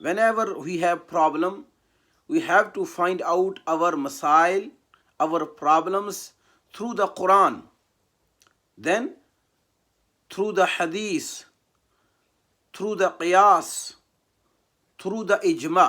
whenever we have problem we have to find out our masail, our problems through the Quran, then through the hadith, through the qiyas, through the ijma।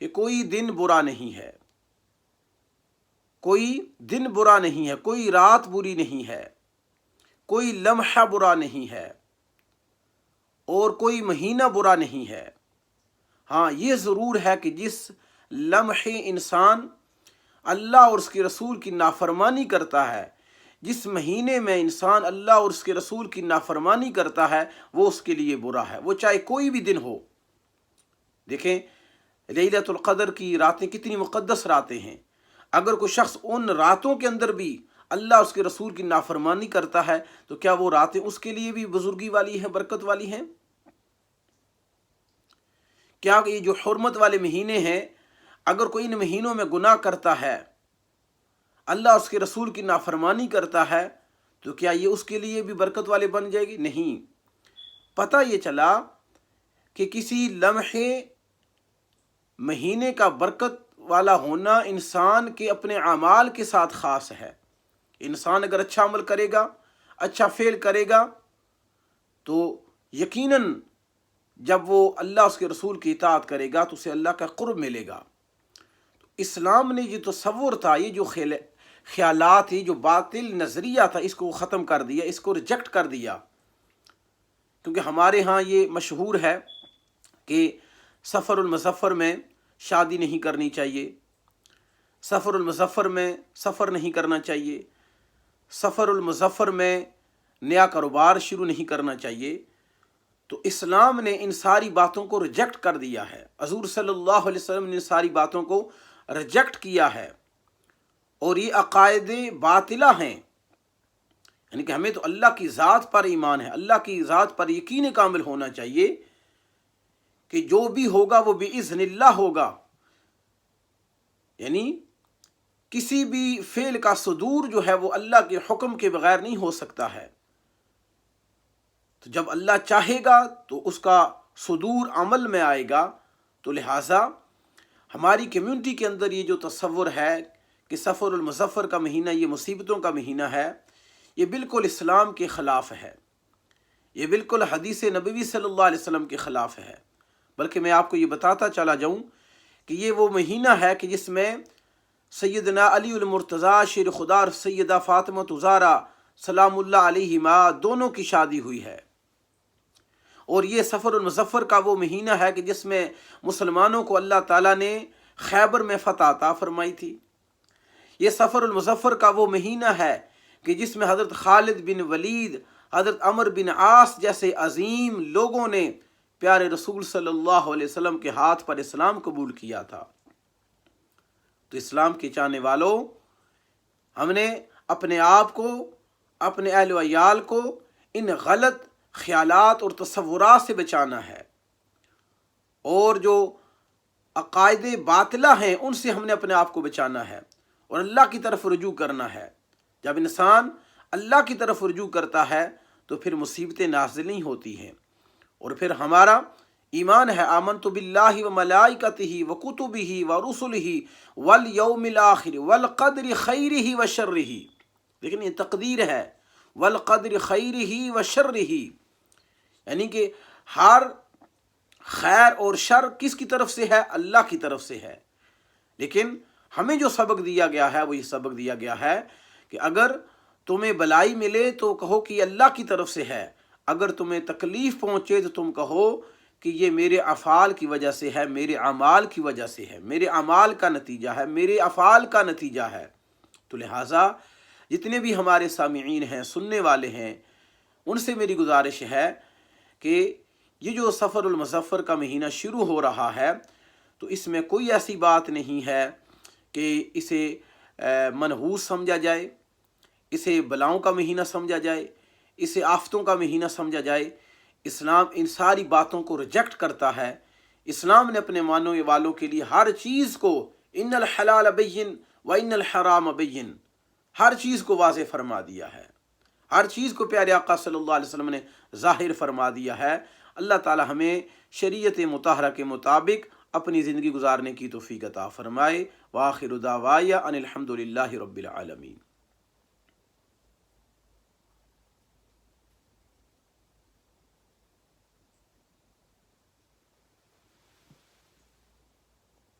کہ کوئی دن برا نہیں ہے، کوئی دن برا نہیں ہے، کوئی رات بری نہیں ہے، کوئی لمحہ برا نہیں ہے اور کوئی مہینہ برا نہیں ہے۔ ہاں یہ ضرور ہے کہ جس لمحے انسان اللہ اور اس کے رسول کی نافرمانی کرتا ہے، جس مہینے میں انسان اللہ اور اس کے رسول کی نافرمانی کرتا ہے، وہ اس کے لیے برا ہے، وہ چاہے کوئی بھی دن ہو۔ دیکھیں لیلۃ القدر کی راتیں کتنی مقدس راتیں ہیں، اگر کوئی شخص ان راتوں کے اندر بھی اللہ اس کے رسول کی نافرمانی کرتا ہے تو کیا وہ راتیں اس کے لیے بھی بزرگی والی ہیں، برکت والی ہیں؟ کیا یہ جو حرمت والے مہینے ہیں، اگر کوئی ان مہینوں میں گناہ کرتا ہے، اللہ اس کے رسول کی نافرمانی کرتا ہے، تو کیا یہ اس کے لیے بھی برکت والے بن جائے گی؟ نہیں۔ پتہ یہ چلا کہ کسی لمحے مہینے کا برکت والا ہونا انسان کے اپنے اعمال کے ساتھ خاص ہے۔ انسان اگر اچھا عمل کرے گا، اچھا فعل کرے گا، تو یقیناً جب وہ اللہ اس کے رسول کی اطاعت کرے گا تو اسے اللہ کا قرب ملے گا۔ تو اسلام نے یہ تصور تھا، یہ جو خیالات، یہ جو باطل نظریہ تھا، اس کو ختم کر دیا، اس کو ریجیکٹ کر دیا۔ کیونکہ ہمارے ہاں یہ مشہور ہے کہ سفر المظفر میں شادی نہیں کرنی چاہیے، سفر المظفر میں سفر نہیں کرنا چاہیے، سفر المظفر میں نیا کاروبار شروع نہیں کرنا چاہیے۔ تو اسلام نے ان ساری باتوں کو ریجیکٹ کر دیا ہے، حضور صلی اللہ علیہ وسلم نے ان ساری باتوں کو ریجیکٹ کیا ہے، اور یہ عقائد باطلہ ہیں۔ یعنی کہ ہمیں تو اللہ کی ذات پر ایمان ہے، اللہ کی ذات پر یقین کامل ہونا چاہیے کہ جو بھی ہوگا وہ بإذن اللہ ہوگا۔ یعنی کسی بھی فعل کا صدور جو ہے وہ اللہ کے حکم کے بغیر نہیں ہو سکتا ہے۔ تو جب اللہ چاہے گا تو اس کا صدور عمل میں آئے گا۔ تو لہٰذا ہماری کمیونٹی کے اندر یہ جو تصور ہے کہ سفر المظفر کا مہینہ یہ مصیبتوں کا مہینہ ہے، یہ بالکل اسلام کے خلاف ہے، یہ بالکل حدیث نبوی صلی اللہ علیہ وسلم کے خلاف ہے۔ بلکہ میں آپ کو یہ بتاتا چلا جاؤں کہ یہ وہ مہینہ ہے کہ جس میں سیدنا علی المرتضیٰ شیر خدا اور سیدہ فاطمہ زہرا سلام اللہ علیہما دونوں کی شادی ہوئی ہے، اور یہ سفر المظفر کا وہ مہینہ ہے کہ جس میں مسلمانوں کو اللہ تعالیٰ نے خیبر میں فتح عطا فرمائی تھی۔ یہ سفر المظفر کا وہ مہینہ ہے کہ جس میں حضرت خالد بن ولید، حضرت عمر بن عاص جیسے عظیم لوگوں نے پیارے رسول صلی اللہ علیہ وسلم کے ہاتھ پر اسلام قبول کیا تھا۔ تو اسلام کے چاہنے والوں، ہم نے اپنے آپ کو، اپنے اہل و عیال کو ان غلط خیالات اور تصورات سے بچانا ہے، اور جو عقائد باطلہ ہیں ان سے ہم نے اپنے آپ کو بچانا ہے اور اللہ کی طرف رجوع کرنا ہے۔ جب انسان اللہ کی طرف رجوع کرتا ہے تو پھر مصیبتیں نازل نہیں ہوتی ہیں، اور پھر ہمارا ایمان ہے آمنت باللہ و ملائکتہ و کتبہ و رسلہ والیوم الآخر والقدر خیرہ و شرہ۔ لیکن یہ تقدیر ہے، والقدر خیرہ و شرہ، یعنی کہ ہر خیر اور شر کس کی طرف سے ہے؟ اللہ کی طرف سے ہے۔ لیکن ہمیں جو سبق دیا گیا ہے وہ یہ سبق دیا گیا ہے کہ اگر تمہیں بلائی ملے تو کہو کہ یہ اللہ کی طرف سے ہے، اگر تمہیں تکلیف پہنچے تو تم کہو کہ یہ میرے افعال کی وجہ سے ہے، میرے اعمال کی وجہ سے ہے، میرے اعمال کا نتیجہ ہے، میرے افعال کا نتیجہ ہے۔ تو لہٰذا جتنے بھی ہمارے سامعین ہیں، سننے والے ہیں، ان سے میری گزارش ہے کہ یہ جو سفر المظفر کا مہینہ شروع ہو رہا ہے تو اس میں کوئی ایسی بات نہیں ہے کہ اسے منحوس سمجھا جائے، اسے بلاؤں کا مہینہ سمجھا جائے، اسے آفتوں کا مہینہ سمجھا جائے۔ اسلام ان ساری باتوں کو ریجیکٹ کرتا ہے۔ اسلام نے اپنے ماننے والوں کے لیے ہر چیز کو ان الحلال بین و ان الحرام بین، ہر چیز کو واضح فرما دیا ہے، ہر چیز کو پیارے آقا صلی اللہ علیہ وسلم نے ظاہر فرما دیا ہے۔ اللہ تعالی ہمیں شریعت مطہرہ کے مطابق اپنی زندگی گزارنے کی توفیق عطا فرمائے۔ وآخر دعوایا ان الحمد للہ رب العالمین۔